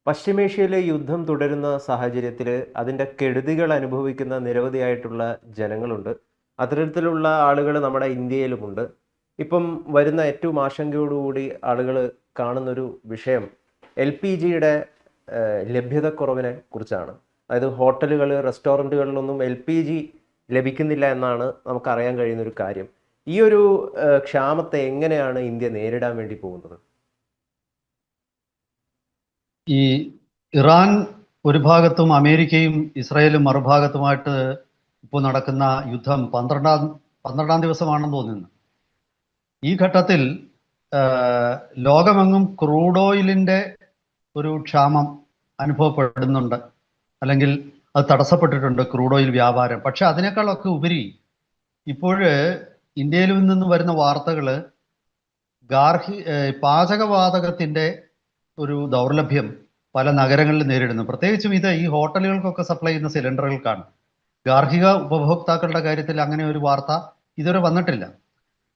പശ്ചിമേഷ്യയിലെ യുദ്ധം തുടരുന്ന സാഹചര്യത്തിൽ അതിൻ്റെ കെടുതികൾ അനുഭവിക്കുന്ന നിരവധിയായിട്ടുള്ള ജനങ്ങളുണ്ട്. അത്തരത്തിലുള്ള ആളുകൾ നമ്മുടെ ഇന്ത്യയിലുമുണ്ട്. ഇപ്പം വരുന്ന ഏറ്റവും ആശങ്കയോടുകൂടി ആളുകൾ കാണുന്നൊരു വിഷയം LPGയുടെ ലഭ്യതക്കുറവിനെ കുറിച്ചാണ്. അതായത് ഹോട്ടലുകൾ, റെസ്റ്റോറൻറ്റുകളിലൊന്നും LPG ലഭിക്കുന്നില്ല എന്നാണ് നമുക്കറിയാൻ കഴിയുന്നൊരു കാര്യം. ഈ ഒരു ക്ഷാമത്തെ എങ്ങനെയാണ് ഇന്ത്യ നേരിടാൻ വേണ്ടി പോകുന്നത്? ഈ ഇറാൻ ഒരു ഭാഗത്തും അമേരിക്കയും ഇസ്രായേലും മറുഭാഗത്തുമായിട്ട് ഇപ്പോൾ നടക്കുന്ന യുദ്ധം പന്ത്രണ്ടാം ദിവസമാണെന്ന് തോന്നുന്നു. ഈ ഘട്ടത്തിൽ ലോകമെങ്ങും ക്രൂഡ് ഓയിലിൻ്റെ ഒരു ക്ഷാമം അനുഭവപ്പെടുന്നുണ്ട്, അല്ലെങ്കിൽ അത് തടസ്സപ്പെട്ടിട്ടുണ്ട് ക്രൂഡ് ഓയിൽ വ്യാപാരം. പക്ഷെ അതിനേക്കാളൊക്കെ ഉപരി ഇപ്പോൾ ഇന്ത്യയിൽ നിന്ന് വരുന്ന വാർത്തകൾ പാചകവാതകത്തിൻ്റെ ഒരു ദൗർലഭ്യം പല നഗരങ്ങളിൽ നേരിടുന്നു. പ്രത്യേകിച്ചും ഇത് ഈ ഹോട്ടലുകൾക്കൊക്കെ സപ്ലൈ ചെയ്യുന്ന സിലിണ്ടറുകൾക്കാണ്. ഗാർഹിക ഉപഭോക്താക്കളുടെ കാര്യത്തിൽ അങ്ങനെ ഒരു വാർത്ത ഇതുവരെ വന്നിട്ടില്ല.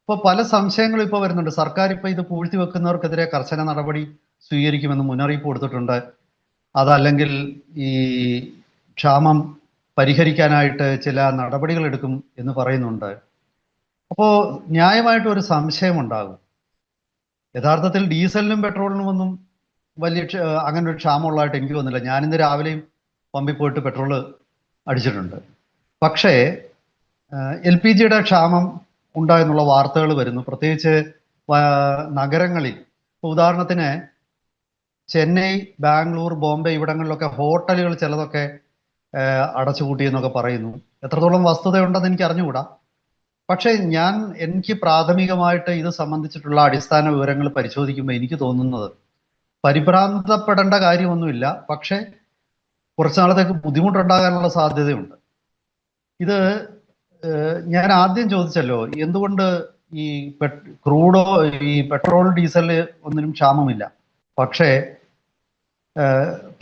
ഇപ്പോൾ പല സംശയങ്ങളും ഇപ്പോൾ വരുന്നുണ്ട്. സർക്കാർ ഇപ്പോൾ ഇത് പൂഴ്ത്തി വെക്കുന്നവർക്കെതിരെ കർശന നടപടി സ്വീകരിക്കുമെന്ന് മുന്നറിയിപ്പ് കൊടുത്തിട്ടുണ്ട്. അതല്ലെങ്കിൽ ഈ ക്ഷാമം പരിഹരിക്കാനായിട്ട് ചില നടപടികൾ എടുക്കും എന്ന് പറയുന്നുണ്ട്. അപ്പോൾ ന്യായമായിട്ട് ഒരു സംശയമുണ്ടാകും, യഥാർത്ഥത്തിൽ ഡീസലിനും പെട്രോളിനും ഒന്നും വലിയ അങ്ങനെ ഒരു ക്ഷാമമുള്ളതായിട്ട് എനിക്ക് തോന്നുന്നില്ല. ഞാനിന്ന് രാവിലെയും പമ്പിൽ പോയിട്ട് പെട്രോൾ അടിച്ചിട്ടുണ്ട്. പക്ഷേ LPGയുടെ ക്ഷാമം ഉണ്ടായെന്നുള്ള വാർത്തകൾ വരുന്നു, പ്രത്യേകിച്ച് നഗരങ്ങളിൽ. ഉദാഹരണത്തിന് ചെന്നൈ, ബാംഗ്ലൂർ, ബോംബെ ഇവിടങ്ങളിലൊക്കെ ഹോട്ടലുകൾ ചിലതൊക്കെ അടച്ചുപൂട്ടിയെന്നൊക്കെ പറയുന്നു. എത്രത്തോളം വസ്തുതയുണ്ടെന്ന് എനിക്ക് അറിഞ്ഞുകൂടാ. പക്ഷേ എനിക്ക് പ്രാഥമികമായിട്ട് ഇത് സംബന്ധിച്ചിട്ടുള്ള അടിസ്ഥാന വിവരങ്ങൾ പരിശോധിക്കുമ്പോൾ എനിക്ക് തോന്നുന്നത് പരിഭ്രാന്തപ്പെടേണ്ട കാര്യമൊന്നുമില്ല. പക്ഷെ കുറച്ചു നാളത്തേക്ക് ബുദ്ധിമുട്ടുണ്ടാകാനുള്ള സാധ്യതയുണ്ട്. ഇത് ഞാൻ ആദ്യം ചോദിച്ചല്ലോ, എന്തുകൊണ്ട് ഈ പെട്രോൾ, ഡീസൽ ഒന്നിനും ക്ഷാമമില്ല, പക്ഷേ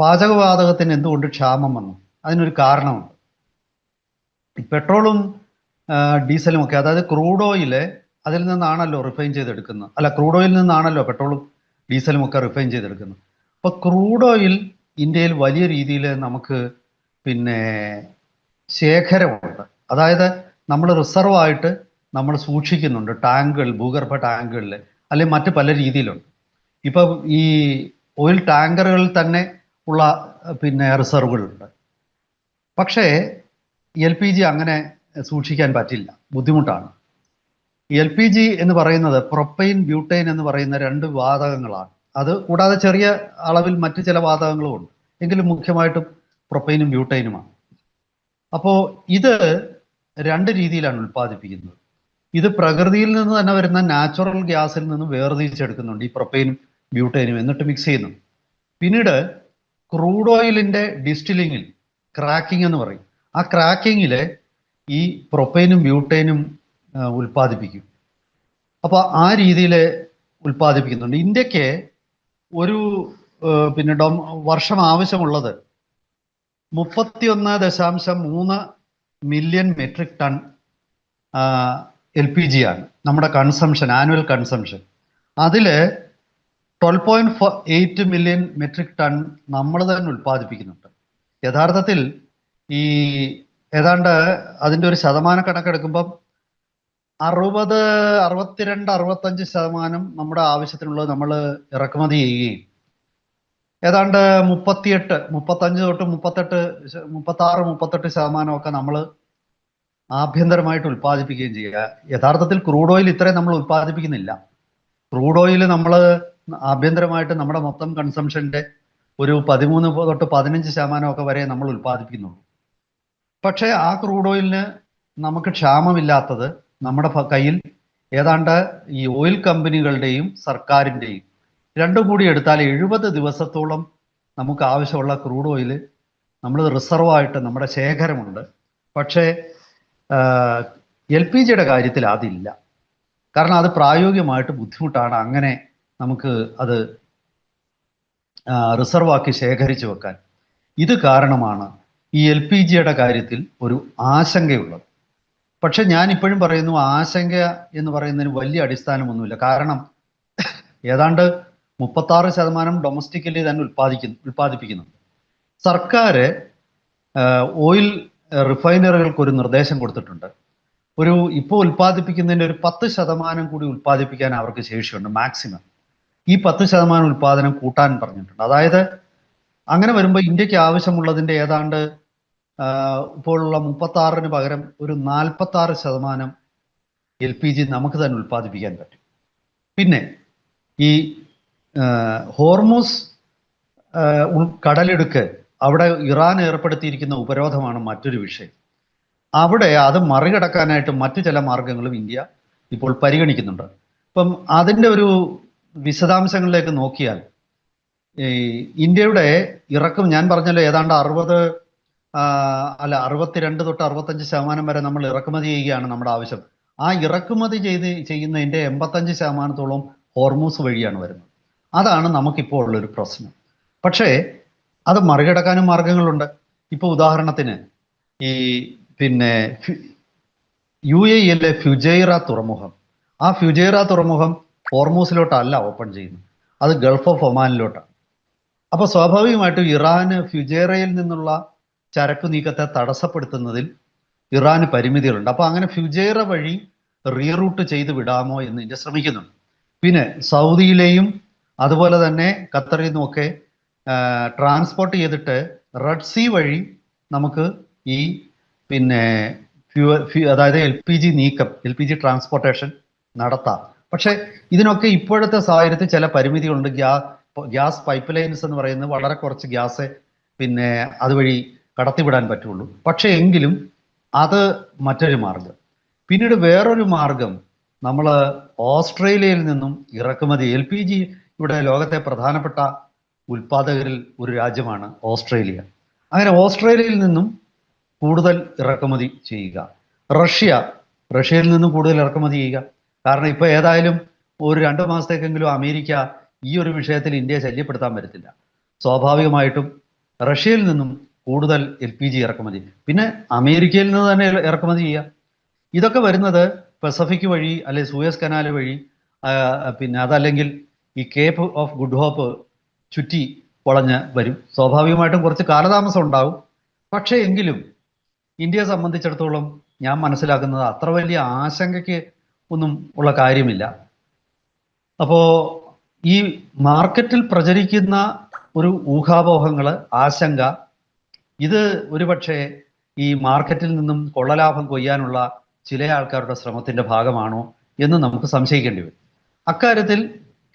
പാചകവാതകത്തിന് എന്തുകൊണ്ട് ക്ഷാമം വന്നു? അതിനൊരു കാരണമുണ്ട്. പെട്രോളും ഡീസലും ഒക്കെ, അതായത് ക്രൂഡ് ഓയില് അതിൽ നിന്നാണല്ലോ റിഫൈൻ ചെയ്തെടുക്കുന്നത്. അല്ല, ക്രൂഡ് ഓയിലിൽ നിന്നാണല്ലോ പെട്രോളും ഡീസലും ഒക്കെ റിഫൈൻ ചെയ്തെടുക്കുന്നത്. അപ്പോൾ ക്രൂഡ് ഓയിൽ ഇന്ത്യയിൽ വലിയ രീതിയിൽ നമുക്ക് ശേഖരമുണ്ട്. അതായത് നമ്മൾ റിസർവ് ആയിട്ട് നമ്മൾ സൂക്ഷിക്കുന്നുണ്ട് ടാങ്കുകൾ, ഭൂഗർഭ ടാങ്കുകളിൽ, അല്ലെങ്കിൽ മറ്റ് പല രീതിയിലുണ്ട്. ഇപ്പം ഈ ഓയിൽ ടാങ്കറുകളിൽ തന്നെ ഉള്ള റിസർവുകളുണ്ട്. പക്ഷേ LPG അങ്ങനെ സൂക്ഷിക്കാൻ പറ്റില്ല, ബുദ്ധിമുട്ടാണ്. LPG എന്ന് പറയുന്നത് പ്രൊപ്പൈൻ, ബ്യൂട്ടൈൻ എന്ന് പറയുന്ന രണ്ട് വാതകങ്ങളാണ്. അത് കൂടാതെ ചെറിയ അളവിൽ മറ്റ് ചില വാതകങ്ങളും ഉണ്ട്, എങ്കിലും മുഖ്യമായിട്ടും പ്രൊപ്പൈനും ബ്യൂട്ടൈനുമാണ്. അപ്പോൾ ഇത് രണ്ട് രീതിയിലാണ് ഉൽപ്പാദിപ്പിക്കുന്നത്. ഇത് പ്രകൃതിയിൽ നിന്ന് തന്നെ വരുന്ന നാച്ചുറൽ ഗ്യാസിൽ നിന്ന് വേർതിരിച്ചെടുക്കുന്നുണ്ട് ഈ പ്രൊപ്പൈനും ബ്യൂട്ടൈനും, എന്നിട്ട് മിക്സ് ചെയ്യുന്നു. പിന്നീട് ക്രൂഡ് ഓയിലിൻ്റെ ഡിസ്റ്റിലിങ്ങിൽ, ക്രാക്കിംഗ് എന്ന് പറയും, ആ ക്രാക്കിങ്ങിൽ ഈ പ്രൊപ്പൈനും ബ്യൂട്ടൈനും ഉൽപ്പാദിപ്പിക്കും. അപ്പോൾ ആ രീതിയിൽ ഉൽപ്പാദിപ്പിക്കുന്നുണ്ട്. ഇന്ത്യക്ക് ഒരു വർഷം ആവശ്യമുള്ളത് 31.3 മില്യൺ മെട്രിക് ടൺ LPG ആണ് നമ്മുടെ കൺസംഷൻ, ആനുവൽ കൺസംഷൻ. അതിൽ 12.8 മില്യൺ മെട്രിക് ടൺ നമ്മൾ തന്നെ ഉൽപ്പാദിപ്പിക്കുന്നുണ്ട്. യഥാർത്ഥത്തിൽ ഈ ഏതാണ്ട് അതിൻ്റെ ഒരു ശതമാന കണക്കെടുക്കുമ്പം 62-65% നമ്മുടെ ആവശ്യത്തിനുള്ളത് നമ്മൾ ഇറക്കുമതി ചെയ്യുകയും ഏതാണ്ട് 36-38% നമ്മൾ ആഭ്യന്തരമായിട്ട് ഉൽപ്പാദിപ്പിക്കുകയും ചെയ്യുക. യഥാർത്ഥത്തിൽ ക്രൂഡ് ഓയിൽ ഇത്രയും നമ്മൾ ഉൽപ്പാദിപ്പിക്കുന്നില്ല. ക്രൂഡ് ഓയിൽ നമ്മൾ ആഭ്യന്തരമായിട്ട് നമ്മുടെ മൊത്തം കൺസംഷൻ്റെ ഒരു 13-15% വരെ നമ്മൾ ഉൽപ്പാദിപ്പിക്കുന്നുള്ളൂ. പക്ഷേ ആ ക്രൂഡ് ഓയിലിന് നമുക്ക് ക്ഷാമമില്ലാത്തത് നമ്മുടെ കയ്യിൽ ഏതാണ്ട് ഈ ഓയിൽ കമ്പനികളുടെയും സർക്കാരിൻ്റെയും രണ്ടും കൂടി എടുത്താൽ 70 ദിവസത്തോളം നമുക്ക് ആവശ്യമുള്ള ക്രൂഡ് ഓയിൽ നമ്മൾ റിസർവായിട്ട് നമ്മുടെ ശേഖരമുണ്ട്. പക്ഷേ LPGയുടെ കാര്യത്തിൽ അതില്ല. കാരണം അത് പ്രായോഗികമായിട്ട് ബുദ്ധിമുട്ടാണ് അങ്ങനെ നമുക്ക് അത് റിസർവാക്കി ശേഖരിച്ചു വെക്കാൻ. ഇത് കാരണമാണ് ഈ LPGയുടെ കാര്യത്തിൽ ഒരു ആശങ്കയുള്ളത്. പക്ഷെ ഞാൻ ഇപ്പോഴും പറയുന്നു, ആശങ്ക എന്ന് പറയുന്നതിന് വലിയ അടിസ്ഥാനമൊന്നുമില്ല. കാരണം ഏതാണ്ട് 36% ഡൊമസ്റ്റിക്കലി തന്നെ ഉൽപ്പാദിപ്പിക്കുന്നു. സർക്കാർ ഓയിൽ റിഫൈനറികൾക്ക് ഒരു നിർദ്ദേശം കൊടുത്തിട്ടുണ്ട്. ഇപ്പോൾ ഉൽപ്പാദിപ്പിക്കുന്നതിൻ്റെ ഒരു 10% കൂടി ഉൽപ്പാദിപ്പിക്കാൻ അവർക്ക് ശേഷിയുണ്ട് മാക്സിമം. ഈ 10% ഉൽപ്പാദനം കൂട്ടാൻ പറഞ്ഞിട്ടുണ്ട്. അതായത് അങ്ങനെ വരുമ്പോൾ ഇന്ത്യക്ക് ആവശ്യമുള്ളതിൻ്റെ ഏതാണ്ട് ഇപ്പോഴുള്ള 36-ന് പകരം ഒരു 46% LPG നമുക്ക് തന്നെ ഉൽപ്പാദിപ്പിക്കാൻ പറ്റും. പിന്നെ ഈ ഹോർമൂസ് കടലിടുക്ക്, അവിടെ ഇറാൻ ഏർപ്പെടുത്തിയിരിക്കുന്ന ഉപരോധമാണ് മറ്റൊരു വിഷയം. അവിടെ അത് മറികടക്കാനായിട്ട് മറ്റു ചില മാർഗങ്ങളും ഇന്ത്യ ഇപ്പോൾ പരിഗണിക്കുന്നുണ്ട്. അപ്പം അതിൻ്റെ ഒരു വിശദാംശങ്ങളിലേക്ക് നോക്കിയാൽ ഇന്ത്യയുടെ ഇറക്കും ഞാൻ പറഞ്ഞല്ലോ ഏതാണ്ട് 62 തൊട്ട് 65% വരെ നമ്മൾ ഇറക്കുമതി ചെയ്യുകയാണ് നമ്മുടെ ആവശ്യം. ആ ഇറക്കുമതി ചെയ്യുന്നതിൻ്റെ 85%-ഓളം ഹോർമൂസ് വഴിയാണ് വരുന്നത്. അതാണ് നമുക്കിപ്പോൾ ഉള്ളൊരു പ്രശ്നം. പക്ഷേ അത് മറികടക്കാനും മാർഗങ്ങളുണ്ട്. ഇപ്പോൾ ഉദാഹരണത്തിന് UAE-യിലെ ഫുജൈറ തുറമുഖം, ആ ഫുജൈറ തുറമുഖം ഹോർമൂസിലോട്ടല്ല ഓപ്പൺ ചെയ്യുന്നത്, അത് ഗൾഫ് ഓഫ് ഒമാനിലോട്ടാണ്. അപ്പോൾ സ്വാഭാവികമായിട്ടും ഇറാന് ഫുജൈറയിൽ നിന്നുള്ള ചരക്കു നീക്കത്തെ തടസ്സപ്പെടുത്തുന്നതിൽ ഇറാന് പരിമിതികളുണ്ട്. അപ്പോൾ അങ്ങനെ ഫുജൈറ വഴി റീറൂട്ട് ചെയ്ത് വിടാമോ എന്ന് ഇന്ത്യ ശ്രമിക്കുന്നുണ്ട്. പിന്നെ സൗദിയിലെയും അതുപോലെ തന്നെ ഖത്തറിൽ നിന്നുമൊക്കെ ട്രാൻസ്പോർട്ട് ചെയ്തിട്ട് റെഡ് സീ വഴി നമുക്ക് ഈ അതായത് LPG ട്രാൻസ്പോർട്ടേഷൻ നടത്താം. പക്ഷെ ഇതിനൊക്കെ ഇപ്പോഴത്തെ സാഹചര്യത്തിൽ ചില പരിമിതികളുണ്ട്. ഗ്യാസ് പൈപ്പ് ലൈൻസ് എന്ന് പറയുന്നത് വളരെ കുറച്ച് ഗ്യാസ് അതുവഴി കടത്തിവിടാൻ പറ്റുള്ളൂ. പക്ഷെ എങ്കിലും അത് മറ്റൊരു മാർഗം. പിന്നീട് വേറൊരു മാർഗം, നമ്മൾ ഓസ്ട്രേലിയയിൽ നിന്നും ഇറക്കുമതി, LPG ഇവിടെ ലോകത്തെ പ്രധാനപ്പെട്ട ഉൽപ്പാദകരിൽ ഒരു രാജ്യമാണ് ഓസ്ട്രേലിയ. അങ്ങനെ ഓസ്ട്രേലിയയിൽ നിന്നും കൂടുതൽ ഇറക്കുമതി ചെയ്യുക. റഷ്യയിൽ നിന്നും കൂടുതൽ ഇറക്കുമതി ചെയ്യുക. കാരണം ഇപ്പോൾ ഏതായാലും ഒരു 2 മാസത്തേക്കെങ്കിലും അമേരിക്ക ഈ ഒരു വിഷയത്തിൽ ഇന്ത്യയെ ശല്യപ്പെടുത്താൻ പറ്റത്തില്ല. സ്വാഭാവികമായിട്ടും റഷ്യയിൽ നിന്നും കൂടുതൽ LPG ഇറക്കുമതി, പിന്നെ അമേരിക്കയിൽ നിന്ന് തന്നെ ഇറക്കുമതി ചെയ്യുക. ഇതൊക്കെ വരുന്നത് പസഫിക് വഴി, അല്ലെങ്കിൽ സൂയസ് കനാൽ വഴി, അതല്ലെങ്കിൽ ഈ കേപ്പ് ഓഫ് ഗുഡ് ഹോപ്പ് ചുറ്റി വളഞ്ഞ് വരും. സ്വാഭാവികമായിട്ടും കുറച്ച് കാലതാമസം ഉണ്ടാവും. പക്ഷേ എങ്കിലും ഇന്ത്യയെ സംബന്ധിച്ചിടത്തോളം ഞാൻ മനസ്സിലാക്കുന്നത് അത്ര വലിയ ആശങ്കയ്ക്ക് ഒന്നും ഉള്ള കാര്യമില്ല. അപ്പോൾ ഈ മാർക്കറ്റിൽ പ്രചരിക്കുന്ന ഒരു ഊഹാപോഹങ്ങൾ, ആശങ്ക, ഇത് ഒരുപക്ഷെ ഈ മാർക്കറ്റിൽ നിന്നും കൊള്ളലാഭം കൊയ്യാനുള്ള ചില ആൾക്കാരുടെ ശ്രമത്തിൻ്റെ ഭാഗമാണോ എന്ന് നമുക്ക് സംശയിക്കേണ്ടി വരും. അക്കാര്യത്തിൽ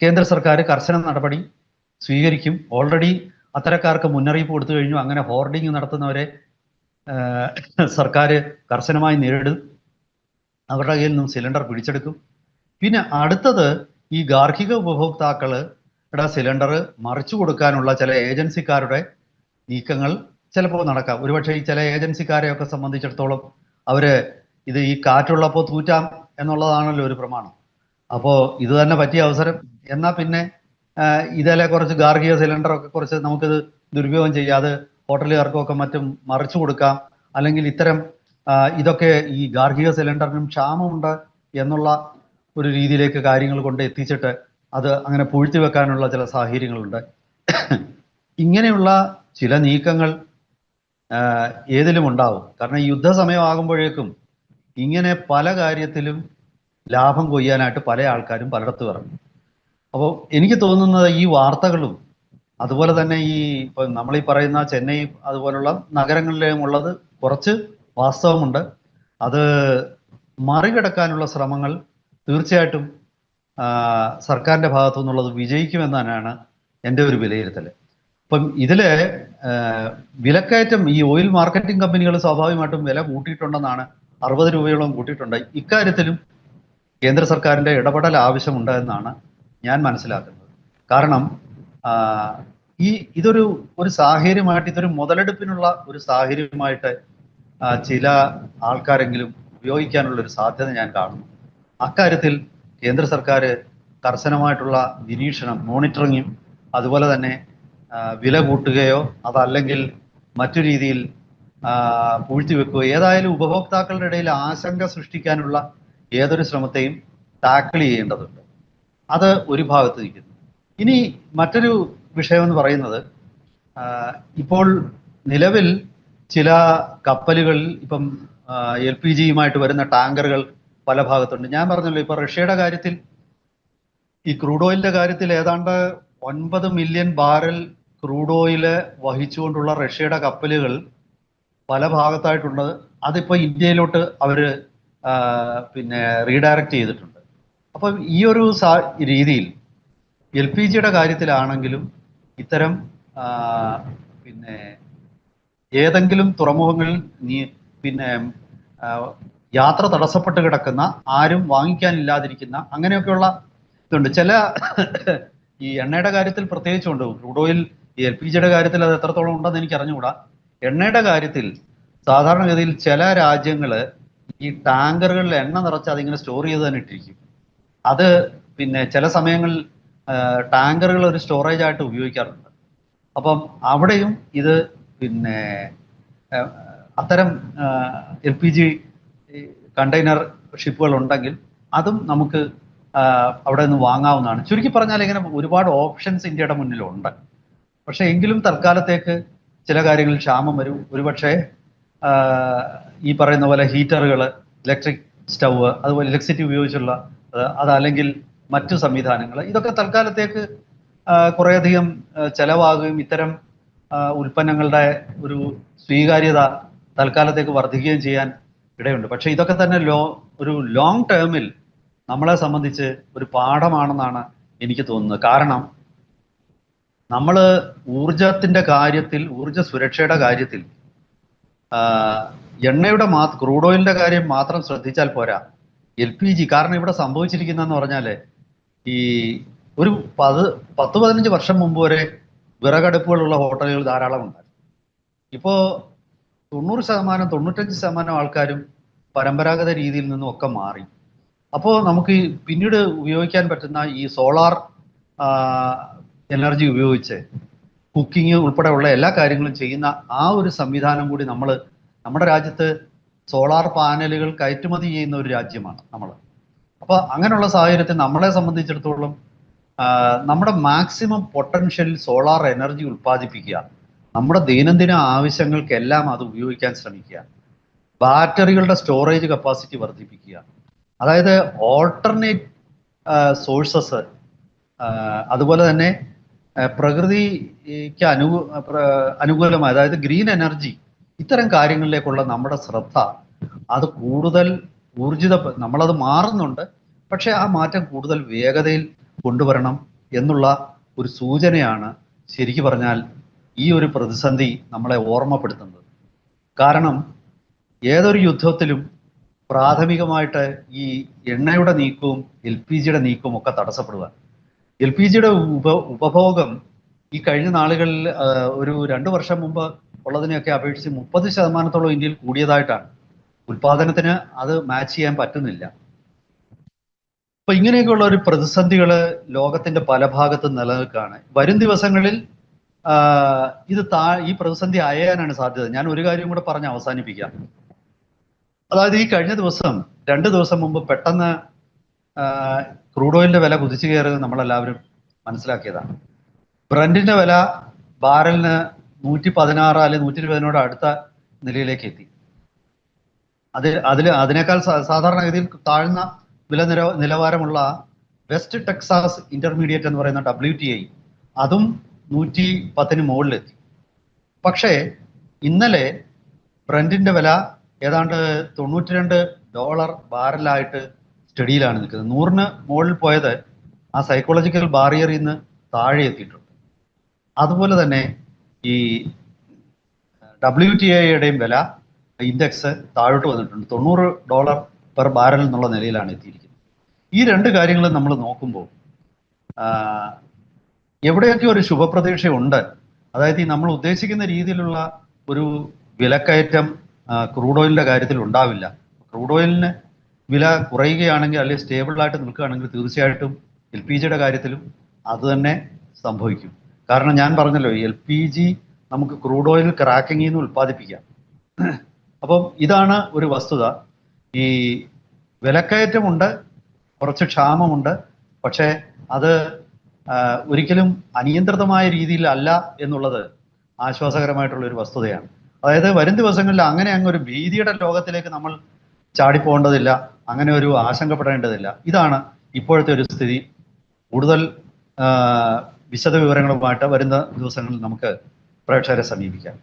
കേന്ദ്ര സർക്കാർ കർശന നടപടി സ്വീകരിക്കും. ഓൾറെഡി അത്തരക്കാർക്ക് മുന്നറിയിപ്പ് കൊടുത്തു കഴിഞ്ഞു. അങ്ങനെ ഹോർഡിംഗ് നടത്തുന്നവരെ സർക്കാർ കർശനമായി നേരിടും. അവരുടെ കയ്യിൽ നിന്നും സിലിണ്ടർ പിടിച്ചെടുക്കും. പിന്നെ അടുത്തത്, ഈ ഗാർഹിക ഉപഭോക്താക്കളുടെ സിലിണ്ടർ മറിച്ചു കൊടുക്കാനുള്ള ചില ഏജൻസിക്കാരുടെ നീക്കങ്ങൾ ചിലപ്പോൾ നടക്കാം. ഒരുപക്ഷെ ഈ ചില ഏജൻസിക്കാരെയൊക്കെ സംബന്ധിച്ചിടത്തോളം ഇത് ഈ കാറ്റുള്ളപ്പോൾ തൂറ്റാം എന്നുള്ളതാണല്ലോ ഒരു പ്രമാണം. അപ്പോൾ ഇത് തന്നെ പറ്റിയ അവസരം, എന്നാൽ പിന്നെ ഇതിലെ കുറച്ച് ഗാർഹിക സിലിണ്ടറൊക്കെ കുറച്ച് നമുക്കിത് ദുരുപയോഗം ചെയ്യാതെ ഹോട്ടലുകാർക്കൊക്കെ മറ്റും മറിച്ചു കൊടുക്കാം. അല്ലെങ്കിൽ ഇതൊക്കെ ഈ ഗാർഹിക സിലിണ്ടറിനും ക്ഷാമമുണ്ട് എന്നുള്ള ഒരു രീതിയിലേക്ക് കാര്യങ്ങൾ കൊണ്ട് എത്തിച്ചിട്ട് അത് അങ്ങനെ പൂഴ്ത്തി വെക്കാനുള്ള ചില സാഹചര്യങ്ങളുണ്ട്. ഇങ്ങനെയുള്ള ചില നീക്കങ്ങൾ ഏതിലും ഉണ്ടാവും. കാരണം ഈ യുദ്ധസമയമാകുമ്പോഴേക്കും ഇങ്ങനെ പല കാര്യത്തിലും ലാഭം കൊയ്യാനായിട്ട് പല ആൾക്കാരും പലയിടത്തും ഇറങ്ങും. അപ്പോൾ എനിക്ക് തോന്നുന്നത് ഈ വാർത്തകളും അതുപോലെ തന്നെ ഇപ്പം നമ്മളീ പറയുന്ന ചെന്നൈ അതുപോലുള്ള നഗരങ്ങളിലും ഉള്ളത് കുറച്ച് വാസ്തവമുണ്ട്. അത് മറികടക്കാനുള്ള ശ്രമങ്ങൾ തീർച്ചയായിട്ടും സർക്കാരിൻ്റെ ഭാഗത്തു നിന്നുള്ളത് വിജയിക്കുമെന്ന് തന്നെയാണ് എൻ്റെ ഒരു വിലയിരുത്തൽ. ഇപ്പം ഇതിൽ വിലക്കയറ്റം, ഈ ഓയിൽ മാർക്കറ്റിംഗ് കമ്പനികൾ സ്വാഭാവികമായിട്ടും വില കൂട്ടിയിട്ടുണ്ടെന്നാണ്, 60 രൂപയോളം കൂട്ടിയിട്ടുണ്ട്. ഇക്കാര്യത്തിലും കേന്ദ്ര സർക്കാരിൻ്റെ ഇടപെടൽ ആവശ്യമുണ്ട് എന്നാണ് ഞാൻ മനസ്സിലാക്കുന്നത്. കാരണം ഇതൊരു സാഹചര്യമായിട്ട്, ഇതൊരു മുതലെടുപ്പിനുള്ള ഒരു സാഹചര്യമായിട്ട് ചില ആൾക്കാരെങ്കിലും ഉപയോഗിക്കാനുള്ള ഒരു സാധ്യത ഞാൻ കാണുന്നു. അക്കാര്യത്തിൽ കേന്ദ്ര സർക്കാർ കർശനമായിട്ടുള്ള നിരീക്ഷണം, മോണിറ്ററിങ്ങും അതുപോലെ തന്നെ വില കൂട്ടുകയോ അതല്ലെങ്കിൽ മറ്റു രീതിയിൽ പൂഴ്ത്തിവെക്കുകയോ, ഏതായാലും ഉപഭോക്താക്കളുടെ ഇടയിൽ ആശങ്ക സൃഷ്ടിക്കാനുള്ള ഏതൊരു ശ്രമത്തെയും ടാക്കിൾ ചെയ്യേണ്ടതുണ്ട്. അത് ഒരു ഭാഗത്ത് നിൽക്കുന്നു. ഇനി മറ്റൊരു വിഷയം എന്ന് പറയുന്നത്, ഇപ്പോൾ നിലവിൽ ചില കപ്പലുകളിൽ ഇപ്പം LPG-യുമായിട്ട് വരുന്ന ടാങ്കറുകൾ പല ഭാഗത്തുണ്ട്. ഞാൻ പറഞ്ഞല്ലോ, ഇപ്പൊ റഷ്യയുടെ കാര്യത്തിൽ, ഈ ക്രൂഡ് ഓയിലിന്റെ കാര്യത്തിൽ ഏതാണ്ട് 9 മില്യൺ ബാരൽ ക്രൂഡ് ഓയില് വഹിച്ചുകൊണ്ടുള്ള റഷ്യയുടെ കപ്പലുകൾ പല ഭാഗത്തായിട്ടുണ്ട്. അതിപ്പോ ഇന്ത്യയിലോട്ട് അവര് പിന്നെ റീഡയറക്റ്റ് ചെയ്തിട്ടുണ്ട്. അപ്പം ഈ ഒരു രീതിയിൽ LPG-യുടെ കാര്യത്തിലാണെങ്കിലും ഇത്തരം പിന്നെ ഏതെങ്കിലും തുറമുഖങ്ങളിൽ പിന്നെ യാത്ര തടസ്സപ്പെട്ട് കിടക്കുന്ന, ആരും വാങ്ങിക്കാനില്ലാതിരിക്കുന്ന അങ്ങനെയൊക്കെയുള്ള ഇതുണ്ട്. ചില ഈ എണ്ണയുടെ കാര്യത്തിൽ പ്രത്യേകിച്ചുണ്ട്. ക്രൂഡ് ഓയിൽ, LPG-യുടെ കാര്യത്തിൽ അത് എത്രത്തോളം ഉണ്ടെന്ന് എനിക്ക് അറിഞ്ഞുകൂടാ. എണ്ണയുടെ കാര്യത്തിൽ സാധാരണഗതിയിൽ ചില രാജ്യങ്ങള് ഈ ടാങ്കറുകളിൽ എണ്ണ നിറച്ച് അതിങ്ങനെ സ്റ്റോർ ചെയ്ത് തന്നെ ഇട്ടിരിക്കും. അത് പിന്നെ ചില സമയങ്ങളിൽ ടാങ്കറുകൾ ഒരു സ്റ്റോറേജ് ആയിട്ട് ഉപയോഗിക്കാറുണ്ട്. അപ്പം അവിടെയും ഇത് പിന്നെ അത്തരം LPG കണ്ടെയ്നർ ഷിപ്പുകൾ ഉണ്ടെങ്കിൽ അതും നമുക്ക് അവിടെ നിന്ന് വാങ്ങാവുന്നതാണ്. ചുരുക്കി പറഞ്ഞാൽ ഇങ്ങനെ ഒരുപാട് ഓപ്ഷൻസ് ഇന്ത്യയുടെ മുന്നിലുണ്ട്. പക്ഷെ എങ്കിലും തൽക്കാലത്തേക്ക് ചില കാര്യങ്ങളിൽ ക്ഷാമം വരും. ഒരുപക്ഷെ ഈ പറയുന്ന പോലെ ഹീറ്ററുകൾ, ഇലക്ട്രിക് സ്റ്റൗവ്, അതുപോലെ ഇലക്ട്രിസിറ്റി ഉപയോഗിച്ചുള്ള അതല്ലെങ്കിൽ മറ്റു സംവിധാനങ്ങൾ, ഇതൊക്കെ തൽക്കാലത്തേക്ക് കുറേയധികം ചെലവാകുകയും ഇത്തരം ഉൽപ്പന്നങ്ങളുടെ ഒരു സ്വീകാര്യത തൽക്കാലത്തേക്ക് വർദ്ധിക്കുകയും ചെയ്യാൻ ഇടയുണ്ട്. പക്ഷെ ഇതൊക്കെ തന്നെ ഒരു ലോങ് ടേമിൽ നമ്മളെ സംബന്ധിച്ച് ഒരു പാഠമാണെന്നാണ് എനിക്ക് തോന്നുന്നത്. കാരണം നമ്മൾ ഊർജത്തിന്റെ കാര്യത്തിൽ, ഊർജ സുരക്ഷയുടെ കാര്യത്തിൽ എണ്ണയുടെ ക്രൂഡ് ഓയിലിന്റെ കാര്യം മാത്രം ശ്രദ്ധിച്ചാൽ പോരാ. LPG, കാരണം ഇവിടെ സംഭവിച്ചിരിക്കുന്നതെന്ന് പറഞ്ഞാല്, ഈ ഒരു 10-15 വർഷം മുമ്പ് വരെ വിറകടുപ്പുകളുള്ള ഹോട്ടലുകൾ ധാരാളം ഉണ്ടായിരുന്നു. ഇപ്പോ 90%, 95% ആൾക്കാരും പരമ്പരാഗത രീതിയിൽ നിന്നും ഒക്കെ മാറി. അപ്പോൾ നമുക്ക് പിന്നീട് ഉപയോഗിക്കാൻ പറ്റുന്ന ഈ സോളാർ എനർജി ഉപയോഗിച്ച് കുക്കിംഗ് ഉൾപ്പെടെയുള്ള എല്ലാ കാര്യങ്ങളും ചെയ്യുന്ന ആ ഒരു സംവിധാനം കൂടി നമ്മുടെ രാജ്യത്ത് സോളാർ പാനലുകൾ കയറ്റുമതി ചെയ്യുന്ന ഒരു രാജ്യമാണ് നമ്മൾ. അപ്പോൾ അങ്ങനെയുള്ള സാഹചര്യത്തിൽ നമ്മളെ സംബന്ധിച്ചിടത്തോളം നമ്മുടെ മാക്സിമം പൊട്ടൻഷ്യൽ സോളാർ എനർജി ഉൽപ്പാദിപ്പിക്കുക, നമ്മുടെ ദൈനംദിന ആവശ്യങ്ങൾക്കെല്ലാം അത് ഉപയോഗിക്കാൻ ശ്രമിക്കുക, ബാറ്ററികളുടെ സ്റ്റോറേജ് കപ്പാസിറ്റി വർദ്ധിപ്പിക്കുക, അതായത് ഓൾട്ടർനേറ്റ് സോഴ്സസ്, അതുപോലെ തന്നെ പ്രകൃതിക്ക് അനുകൂലമായ, അതായത് ഗ്രീൻ എനർജി, ഇത്തരം കാര്യങ്ങളിലേക്കുള്ള നമ്മുടെ ശ്രദ്ധ അത് കൂടുതൽ നമ്മളത് മാറുന്നുണ്ട്. പക്ഷെ ആ മാറ്റം കൂടുതൽ വേഗതയിൽ കൊണ്ടുവരണം എന്നുള്ള ഒരു സൂചനയാണ് ശരിക്കു പറഞ്ഞാൽ ഈ ഒരു പ്രതിസന്ധി നമ്മളെ ഓർമ്മപ്പെടുത്തുന്നത്. കാരണം ഏതൊരു യുദ്ധത്തിലും പ്രാഥമികമായിട്ട് ഈ എണ്ണയുടെ നീക്കവും LPG-യുടെ നീക്കവും ഒക്കെ തടസ്സപ്പെടുക. LPG-യുടെ ഉപഭോഗം ഈ കഴിഞ്ഞ നാളുകളിൽ ഒരു 2 വർഷം മുമ്പ് ഉള്ളതിനെയൊക്കെ അപേക്ഷിച്ച് 30% ഇന്ത്യയിൽ കൂടിയതായിട്ടാണ്. ഉൽപാദനത്തിന് അത് മാച്ച് ചെയ്യാൻ പറ്റുന്നില്ല. അപ്പൊ ഇങ്ങനെയൊക്കെയുള്ള ഒരു പ്രതിസന്ധികൾ ലോകത്തിന്റെ പല ഭാഗത്തും നിലനിൽക്കുകയാണ്. വരും ദിവസങ്ങളിൽ ഈ പ്രതിസന്ധി അയയാനാണ് സാധ്യത. ഞാൻ ഒരു കാര്യം കൂടെ പറഞ്ഞ് അവസാനിപ്പിക്കാം. അതായത് ഈ കഴിഞ്ഞ ദിവസം 2 ദിവസം മുമ്പ് പെട്ടെന്ന് ക്രൂഡ് ഓയിലിന്റെ വില കുതിച്ചു കയറുന്നത് നമ്മളെല്ലാവരും മനസ്സിലാക്കിയതാണ്. ബ്രന്റിന്റെ വില ബാരലിന് 116 അല്ലെങ്കിൽ 120 അടുത്ത നിലയിലേക്ക് എത്തി. അതിനേക്കാൾ സാധാരണഗതിയിൽ താഴ്ന്ന വില നിലവാരമുള്ള വെസ്റ്റ് ടെക്സാസ് ഇന്റർമീഡിയറ്റ് എന്ന് പറയുന്ന WTI, അതും 110 മുകളിലെത്തി. പക്ഷേ ഇന്നലെ ബ്രന്റിന്റെ വില ഏതാണ്ട് $92 ബാരലായിട്ട് സ്റ്റഡിയിലാണ് നിൽക്കുന്നത്. 100-ന് മുകളിൽ പോയത് ആ സൈക്കോളജിക്കൽ ബാരിയറിൽ നിന്ന് താഴെ എത്തിയിട്ടുണ്ട്. അതുപോലെ തന്നെ ഈ WTI-യുടെയും വില ഇൻഡെക്സ് താഴോട്ട് വന്നിട്ടുണ്ട്. $90 പെർ ബാരൽ എന്നുള്ള നിലയിലാണ് എത്തിയിരിക്കുന്നത്. ഈ 2 കാര്യങ്ങളും നമ്മൾ നോക്കുമ്പോൾ എവിടെയൊക്കെ ഒരു ശുഭപ്രതീക്ഷയുണ്ട്. അതായത് ഈ നമ്മൾ ഉദ്ദേശിക്കുന്ന രീതിയിലുള്ള ഒരു വിലക്കയറ്റം ക്രൂഡ് ഓയിലിന്റെ കാര്യത്തിൽ ഉണ്ടാവില്ല. ക്രൂഡ് ഓയിലിന് വില കുറയുകയാണെങ്കിൽ അല്ലെങ്കിൽ സ്റ്റേബിളായിട്ട് നിൽക്കുകയാണെങ്കിൽ തീർച്ചയായിട്ടും LPG-യുടെ കാര്യത്തിലും അത് തന്നെ സംഭവിക്കും. കാരണം ഞാൻ പറഞ്ഞല്ലോ, LPG നമുക്ക് ക്രൂഡ് ഓയിൽ ക്രാക്കിങ്ങിൽ നിന്ന് ഉൽപ്പാദിപ്പിക്കാം. അപ്പം ഇതാണ് ഒരു വസ്തുത. ഈ വിലക്കയറ്റമുണ്ട്, കുറച്ച് ക്ഷാമമുണ്ട്, പക്ഷേ അത് ഒരിക്കലും അനിയന്ത്രിതമായ രീതിയിൽ അല്ല എന്നുള്ളത് ആശ്വാസകരമായിട്ടുള്ള ഒരു വസ്തുതയാണ്. അതായത് വരും ദിവസങ്ങളിൽ അങ്ങനെ അങ്ങ് ഒരു ഭീതിയുടെ ലോകത്തിലേക്ക് നമ്മൾ ചാടിപ്പോകേണ്ടതില്ല, അങ്ങനെ ഒരു ആശങ്കപ്പെടേണ്ടതില്ല. ഇതാണ് ഇപ്പോഴത്തെ ഒരു സ്ഥിതി. കൂടുതൽ വിശദ വിവരങ്ങളുമായിട്ട് വരുന്ന ദിവസങ്ങളിൽ നമുക്ക് പ്രേക്ഷകരെ സമീപിക്കാം.